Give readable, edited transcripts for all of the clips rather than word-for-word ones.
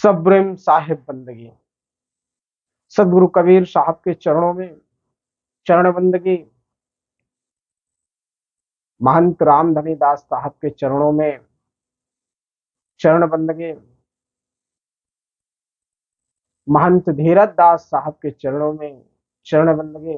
सब्रिम साहिब बंदगी। सदगुरु कबीर साहब के चरणों में चरण बंदगी, महंत रामधनी दास साहब के चरणों में चरण बंदगी, महंत धीरज दास साहब के चरणों में चरण बंदगी,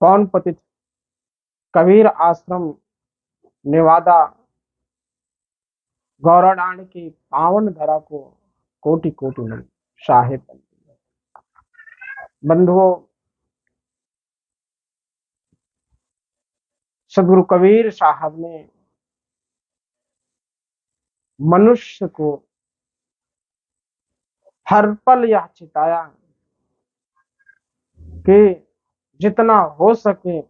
पवन पतित कबीर आश्रम नेवादा गौराडांड की पावन धरा को कोटि कोटि नमन। साहिब बंधुओं, सदगुरु कबीर साहब ने मनुष्य को हर पल यह चिताया कि जितना हो सके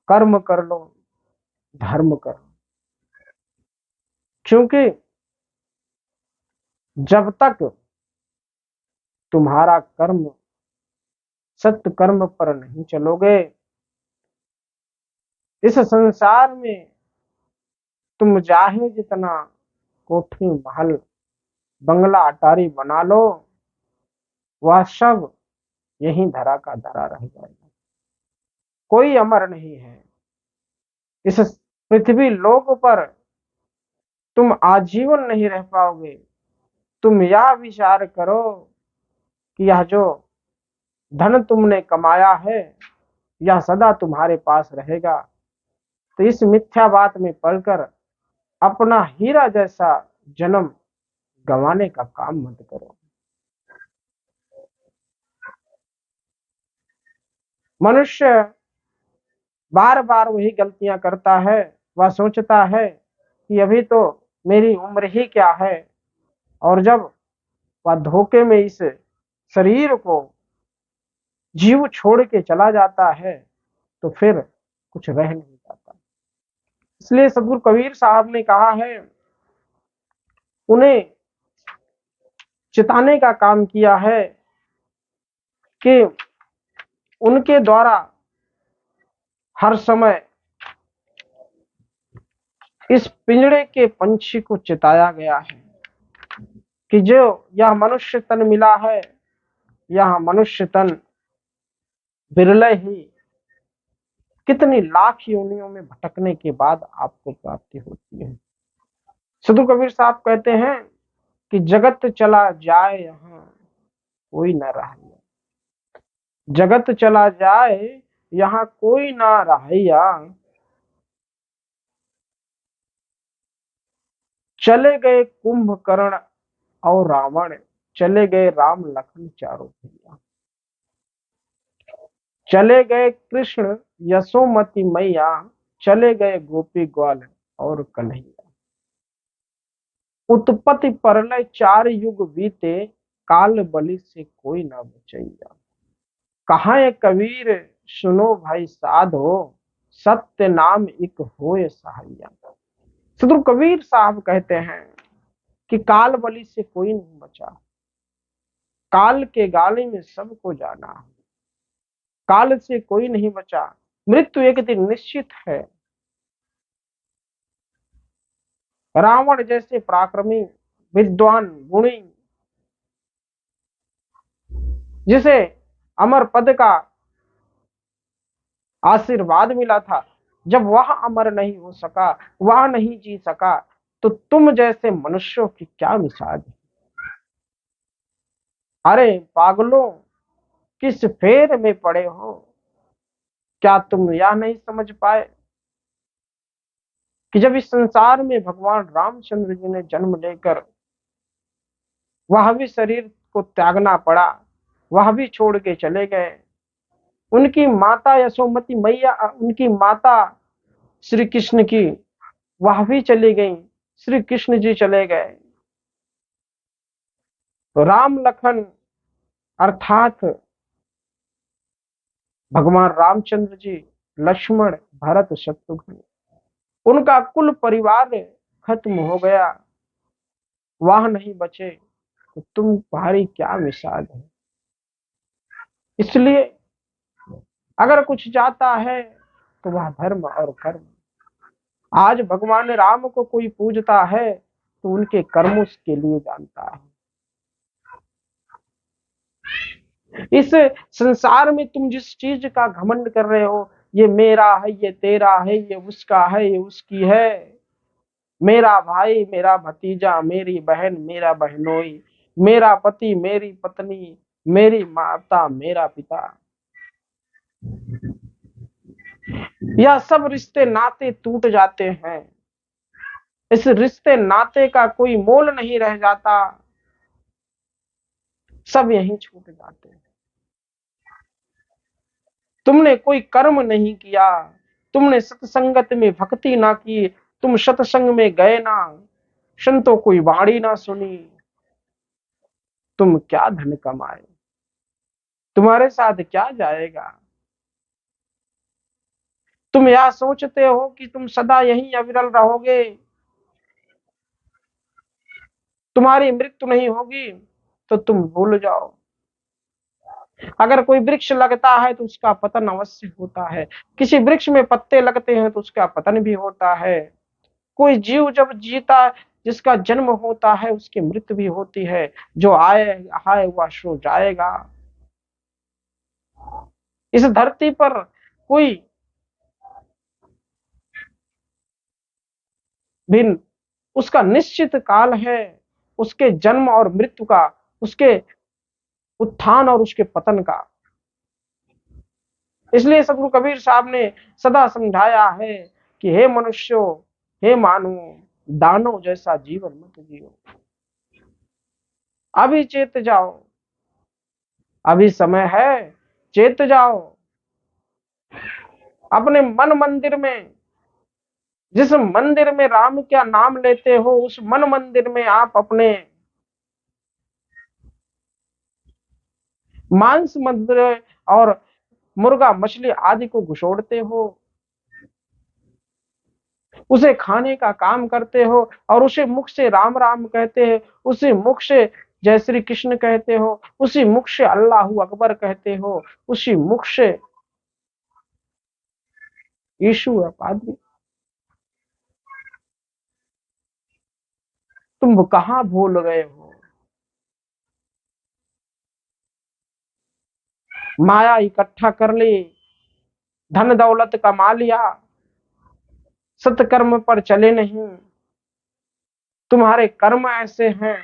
कर्म कर लो, धर्म कर लो, क्योंकि जब तक तुम्हारा कर्म सत्य कर्म पर नहीं चलोगे, इस संसार में तुम चाहे जितना कोठी महल बंगला अटारी बना लो, वह सब यही धरा का धरा रह जाएगा। कोई अमर नहीं है। इस पृथ्वी लोक पर तुम आजीवन नहीं रह पाओगे। तुम यह विचार करो कि यह जो धन तुमने कमाया है यह सदा तुम्हारे पास रहेगा। तो इस मिथ्या बात में पड़कर अपना हीरा जैसा जन्म गंवाने का काम मत करो। मनुष्य बार बार वही गलतियां करता है। वह सोचता है कि अभी तो मेरी उम्र ही क्या है, और जब वह धोखे में इस शरीर को जीव छोड़ के चला जाता है तो फिर कुछ रह नहीं जाता। इसलिए सदगुरु कबीर साहब ने कहा है, उन्हें चिताने का काम किया है कि उनके द्वारा हर समय इस पिंजड़े के पंछी को चिताया गया है कि जो यह मनुष्य तन मिला है, यह मनुष्य तन बिरले ही कितनी लाख योनियों में भटकने के बाद आपको प्राप्ति होती है। सदगुरु कबीर साहब कहते हैं कि जगत चला जाए यहाँ कोई न रहे, जगत चला जाए यहाँ कोई ना रहिया, चले गए कुंभकर्ण और रावण, चले गए राम लखन चारों भैया, चले गए कृष्ण यशोमती मैया, चले गए गोपी ग्वाल और कन्हैया। उत्पत्ति परलय चार युग बीते, काल बलि से कोई ना बचैया। कहाँ है कबीर सुनो भाई साधो, सत्य नाम एक होए सहाइया। सदगुरु कबीर साहब कहते हैं कि काल बलि से कोई नहीं बचा। काल के गाले में सबको जाना है। काल से कोई नहीं बचा। मृत्यु एक दिन निश्चित है। रावण जैसे पराक्रमी विद्वान गुणी जिसे अमर पद का आशीर्वाद मिला था, जब वह अमर नहीं हो सका, वह नहीं जी सका, तो तुम जैसे मनुष्यों की क्या मिसाल है। अरे पागलों, किस फेर में पड़े हो। क्या तुम यह नहीं समझ पाए कि जब इस संसार में भगवान रामचंद्र जी ने जन्म लेकर वह भी शरीर को त्यागना पड़ा, वह भी छोड़ के चले गए। उनकी माता यशोमती मैया, उनकी माता श्री कृष्ण की, वह भी चली गई, श्री कृष्ण जी चले गए। तो राम लखन अर्थात भगवान रामचंद्र जी, लक्ष्मण भरत शत्रुघ्न, उनका कुल परिवार खत्म हो गया, वह नहीं बचे, तो तुम तुम्हारी क्या मिसाल है। इसलिए अगर कुछ जाता है तो वह धर्म और कर्म। आज भगवान राम को कोई पूजता है तो उनके कर्मों के लिए जानता है। इस संसार में तुम जिस चीज का घमंड कर रहे हो, ये मेरा है, ये तेरा है, ये उसका है, ये उसकी है, मेरा भाई, मेरा भतीजा, मेरी बहन, मेरा बहनोई, मेरा पति, मेरी पत्नी, मेरी माता, मेरा पिता, यह सब रिश्ते नाते टूट जाते हैं। इस रिश्ते नाते का कोई मोल नहीं रह जाता, सब यहीं छूट जाते हैं। तुमने कोई कर्म नहीं किया, तुमने सत्संगत में भक्ति ना की, तुम सत्संग में गए ना, संतों कोई वाणी ना सुनी, तुम क्या धन कमाए, तुम्हारे साथ क्या जाएगा। तुम यह सोचते हो कि तुम सदा यहीं अविरल रहोगे, तुम्हारी मृत्यु नहीं होगी, तो तुम भूल जाओ। अगर कोई वृक्ष लगता है तो उसका पतन अवश्य होता है, किसी वृक्ष में पत्ते लगते हैं तो उसका पतन भी होता है। कोई जीव जब जीता, जिसका जन्म होता है, उसकी मृत्यु भी होती है। जो आए आए वह सो जाएगा। इस धरती पर कोई भिन्न, उसका निश्चित काल है, उसके जन्म और मृत्यु का, उसके उत्थान और उसके पतन का। इसलिए सदगुरु कबीर साहब ने सदा समझाया है कि हे मनुष्यों, हे मानव, दानव जैसा जीवन मत जियो, अभी चेत जाओ, अभी समय है, चेत जाओ। अपने मन मंदिर में, जिस मंदिर में राम का नाम लेते हो, उस मन मंदिर में आप अपने मांस मंदिर और मुर्गा मछली आदि को घुसोड़ते हो, उसे खाने का काम करते हो, और उसे मुख से राम राम कहते हैं, उसी मुख से जय श्री कृष्ण कहते हो, उसी मुख से अल्लाह अकबर कहते हो, उसी मुख से यीशु पादरी। तुम कहां भूल गए हो। माया इकट्ठा कर ली, धन दौलत कमा लिया, सत्कर्म पर चले नहीं। तुम्हारे कर्म ऐसे हैं,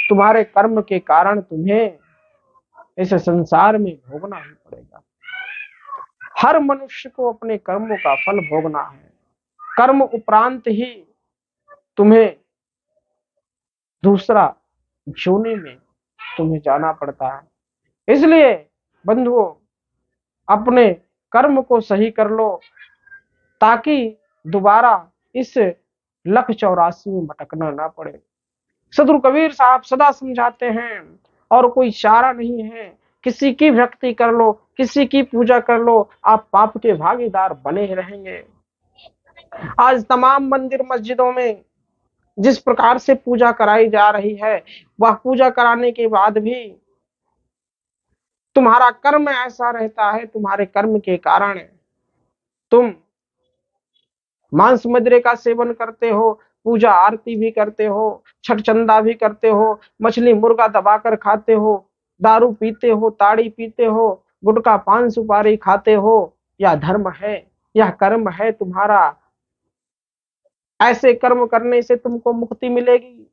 तुम्हारे कर्म के कारण तुम्हें इस संसार में भोगना ही पड़ेगा। हर मनुष्य को अपने कर्मों का फल भोगना है। कर्म उपरांत ही तुम्हें दूसरा जोने में तुम्हें जाना पड़ता है। इसलिए बंधुओं, अपने कर्म को सही कर लो, ताकि दोबारा इस लख 84 में भटकना ना पड़े। सदगुरु कबीर साहब सदा समझाते हैं, और कोई चारा नहीं है। किसी की भक्ति कर लो, किसी की पूजा कर लो, आप पाप के भागीदार बने रहेंगे। आज तमाम मंदिर मस्जिदों में जिस प्रकार से पूजा कराई जा रही है, वह पूजा कराने के बाद भी तुम्हारा कर्म ऐसा रहता है, तुम्हारे कर्म के कारण तुम मांस मदिरे का सेवन करते हो, पूजा आरती भी करते हो, छठ चंदा भी करते हो, मछली मुर्गा दबाकर खाते हो, दारू पीते हो, ताड़ी पीते हो, गुटखा पान सुपारी खाते हो। यह धर्म है, यह कर्म है तुम्हारा। ऐसे कर्म करने से तुमको मुक्ति मिलेगी।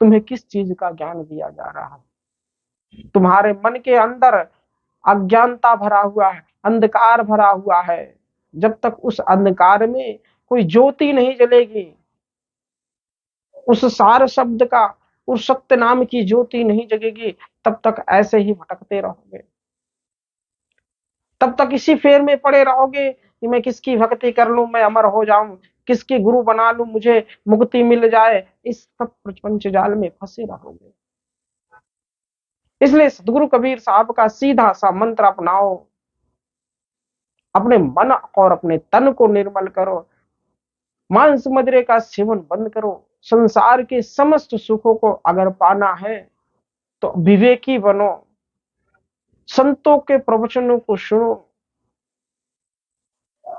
तुम्हें किस चीज का ज्ञान दिया जा रहा है। तुम्हारे मन के अंदर अज्ञानता भरा हुआ है, अंधकार भरा हुआ है। जब तक उस अंधकार में कोई ज्योति नहीं जलेगी, उस सार शब्द का, उस सत्य नाम की ज्योति नहीं जगेगी, तब तक ऐसे ही भटकते रहोगे। तब तक इसी फेर में पड़े रहोगे कि मैं किसकी भक्ति कर लूं, मैं अमर हो जाऊं, किसके गुरु बना लूं, मुझे मुक्ति मिल जाए। इस सब प्रपंच जाल में फंसे रहोगे। इसलिए सदगुरु कबीर साहब का सीधा सा मंत्र अपनाओ। अपने मन और अपने तन को निर्मल करो, मांस मदिरे का सेवन बंद करो। संसार के समस्त सुखों को अगर पाना है तो विवेकी बनो, संतों के प्रवचनों को सुनो,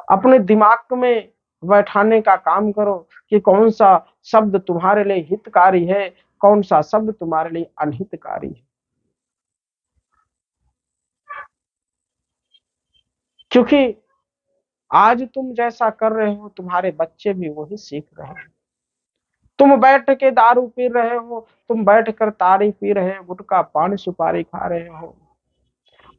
अपने दिमाग में बैठाने का काम करो कि कौन सा शब्द तुम्हारे लिए हितकारी है, कौन सा शब्द तुम्हारे लिए अनहितकारी है। क्योंकि आज तुम जैसा कर रहे हो तुम्हारे बच्चे भी वही सीख रहे हैं। तुम बैठ के दारू पी रहे हो, तुम बैठ कर ताड़ी पी रहे हो, गुटखा पान सुपारी खा रहे हो,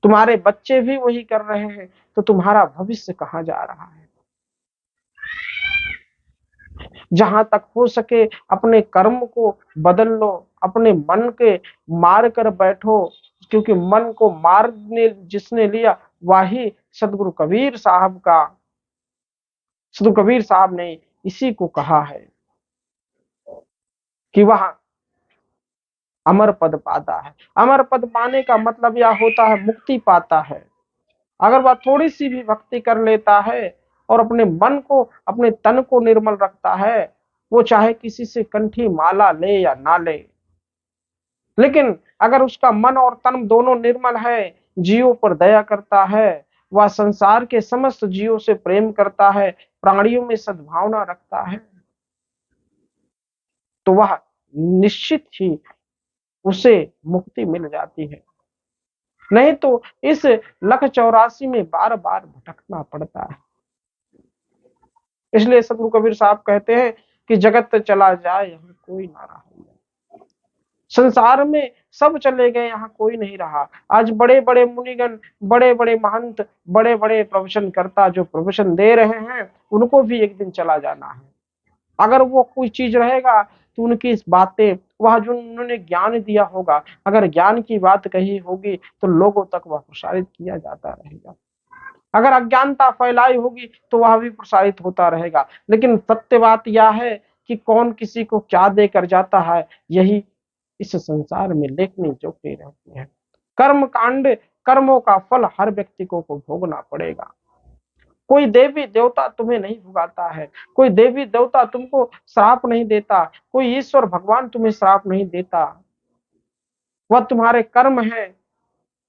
तुम्हारे बच्चे भी वही कर रहे हैं, तो तुम्हारा भविष्य कहाँ जा रहा है। जहां तक हो सके अपने कर्म को बदल लो, अपने मन के मार कर बैठो, क्योंकि मन को मारने जिसने लिया वही सदगुरु कबीर साहब ने इसी को कहा है कि वह अमर पद पाता है। अमर पद पाने का मतलब यह होता है मुक्ति पाता है। अगर वह थोड़ी सी भी भक्ति कर लेता है और अपने मन को, अपने तन को निर्मल रखता है, वो चाहे किसी से कंठी माला ले या ना ले, लेकिन अगर उसका मन और तन दोनों निर्मल है, जीवों पर दया करता है, वह संसार के समस्त जीवों से प्रेम करता है, प्राणियों में सद्भावना रखता है, तो वह निश्चित ही उसे मुक्ति मिल जाती है। नहीं तो इस लख 84 में बार बार भटकना पड़ता है। इसलिए सदगुरु कबीर साहब कहते हैं कि जगत चला जाए यहाँ कोई ना रहा। संसार में सब चले गए, यहाँ कोई नहीं रहा। आज बड़े बड़े मुनिगण, बड़े बड़े महंत, बड़े बड़े प्रवचन करता जो प्रवचन दे रहे हैं, उनको भी एक दिन चला जाना है। अगर वो कोई चीज रहेगा तो उनकी इस बातें, वह जो उन्होंने ज्ञान दिया होगा, अगर ज्ञान की बात कही होगी तो लोगों तक वह प्रसारित किया जाता रहेगा। अगर अज्ञानता फैलाई होगी तो वह भी प्रसारित होता रहेगा। लेकिन सत्य बात यह है कि कौन किसी को क्या देकर जाता है, यही इस संसार में लेखनी जोखनी रहती है। कर्म कांड, कर्मों का फल हर व्यक्ति को भोगना पड़ेगा। कोई देवी देवता तुम्हें नहीं भुगाता है, कोई देवी देवता तुमको श्राप नहीं देता, कोई ईश्वर भगवान तुम्हें श्राप नहीं देता। वह तुम्हारे कर्म है,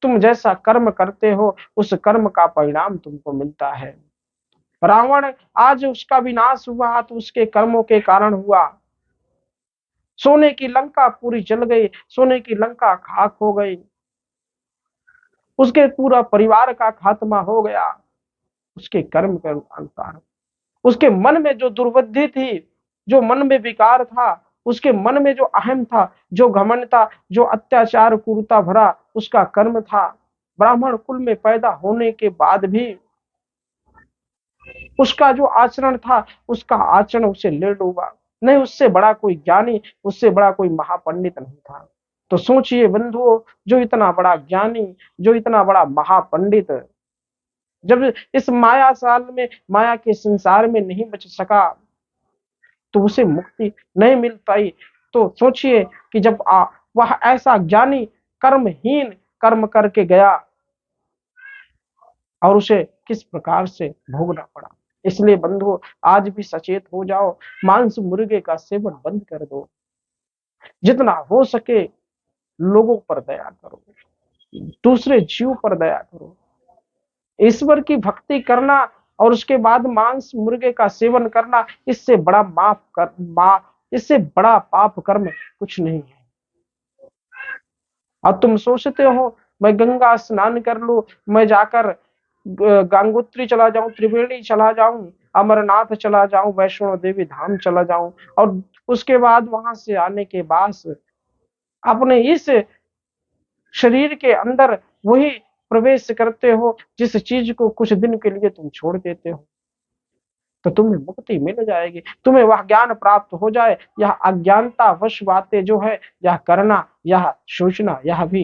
तुम जैसा कर्म करते हो उस कर्म का परिणाम तुमको मिलता है। रावण आज उसका विनाश हुआ तो उसके कर्मों के कारण हुआ। सोने की लंका पूरी जल गई, सोने की लंका खाक हो गई, उसके पूरा परिवार का खात्मा हो गया उसके कर्म के अनुसार। उसके मन में जो दुर्बुद्धि थी, जो मन में विकार था, उसके मन में जो अहम था, जो घमंड था, जो अत्याचार क्रूरता भरा उसका कर्म था, ब्राह्मण कुल में पैदा होने के बाद भी उसका जो आचरण था, उसका आचरण उसे ले डूबा। नहीं, उससे बड़ा कोई ज्ञानी, उससे बड़ा कोई महापंडित नहीं था। तो सोचिए बंधुओं, जो इतना बड़ा ज्ञानी, जो इतना बड़ा महापंडित, जब इस माया साल में, माया के संसार में नहीं बच सका तो उसे मुक्ति नहीं मिल पाई। तो सोचिए कि जब वह ऐसा ज्ञानी कर्महीन कर्म करके गया और उसे किस प्रकार से भोगना पड़ा। इसलिए बंधुओं, आज भी सचेत हो जाओ, मांस मुर्गे का सेवन बंद कर दो, जितना हो सके लोगों पर दया करो, दूसरे जीव पर दया करो। ईश्वर की भक्ति करना और उसके बाद मांस मुर्गे का सेवन करना, इससे बड़ा इससे बड़ा पाप कर्म कुछ नहीं है। और तुम सोचते हो मैं गंगा स्नान कर लूं, मैं जाकर गंगोत्री चला जाऊं, त्रिवेणी चला जाऊं, अमरनाथ चला जाऊं, वैष्णो देवी धाम चला जाऊं, और उसके बाद वहां से आने के बाद अपने इस शरीर के अंदर वही प्रवेश करते हो जिस चीज को कुछ दिन के लिए तुम छोड़ देते हो, तो तुम्हें मुक्ति मिल जाएगी, तुम्हें वह ज्ञान प्राप्त हो जाए। यह अज्ञानता वश बातें जो है, यह करना, यह सोचना, यह भी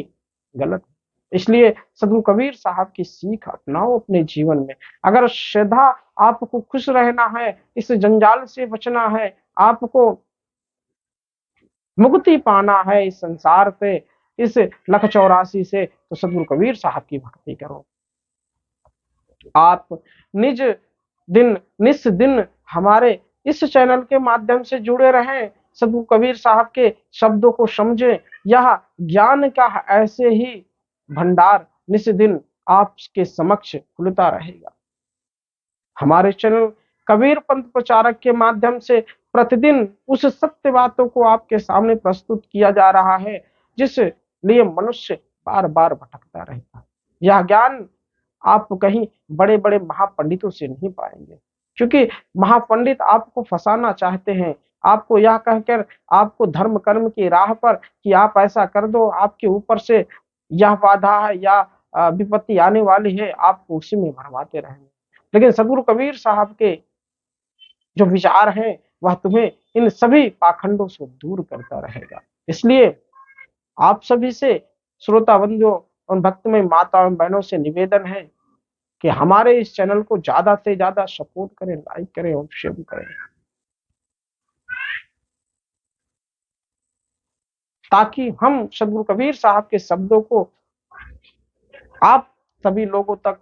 गलत है। इसलिए सदगुरु कबीर साहब की सीख अपनाओ अपने जीवन में। अगर श्रद्धा, आपको खुश रहना है, इस जंजाल से बचना है, आपको मुक्ति पाना है इस संसार से, इस लख 84 से, तो सदगुरु कबीर साहब की भक्ति करो। आप निज दिन निस दिन हमारे इस चैनल के माध्यम से जुड़े रहें, सदगुरु कबीर साहब के शब्दों को समझें। यह ज्ञान का ऐसे ही भंडार निस दिन आपके समक्ष खुलता रहेगा। हमारे चैनल कबीर पंथ प्रचारक के माध्यम से प्रतिदिन उस सत्य बातों को आपके सामने प्रस्तुत किया जा रहा है, जिस लिए मनुष्य बार बार भटकता रहता है। यह ज्ञान आप कहीं बड़े बड़े महापंडितों से नहीं पाएंगे, क्योंकि महापंडित आपको फंसाना चाहते हैं, आपको यह कहकर आपको धर्म कर्म की राह पर कि आप ऐसा कर दो, आपके ऊपर से यह बाधा है या विपत्ति आने वाली है, आपको उसी में भरमाते रहेंगे। लेकिन सदगुरु कबीर साहब के जो विचार हैं वह तुम्हें इन सभी पाखंडों से दूर करता रहेगा। इसलिए आप सभी से, श्रोता बंधुओं और भक्तमय माताओं एवं बहनों से निवेदन है कि हमारे इस चैनल को ज्यादा से ज्यादा सपोर्ट करें, लाइक करें और शेयर करें, ताकि हम सदगुरु कबीर साहब के शब्दों को आप सभी लोगों तक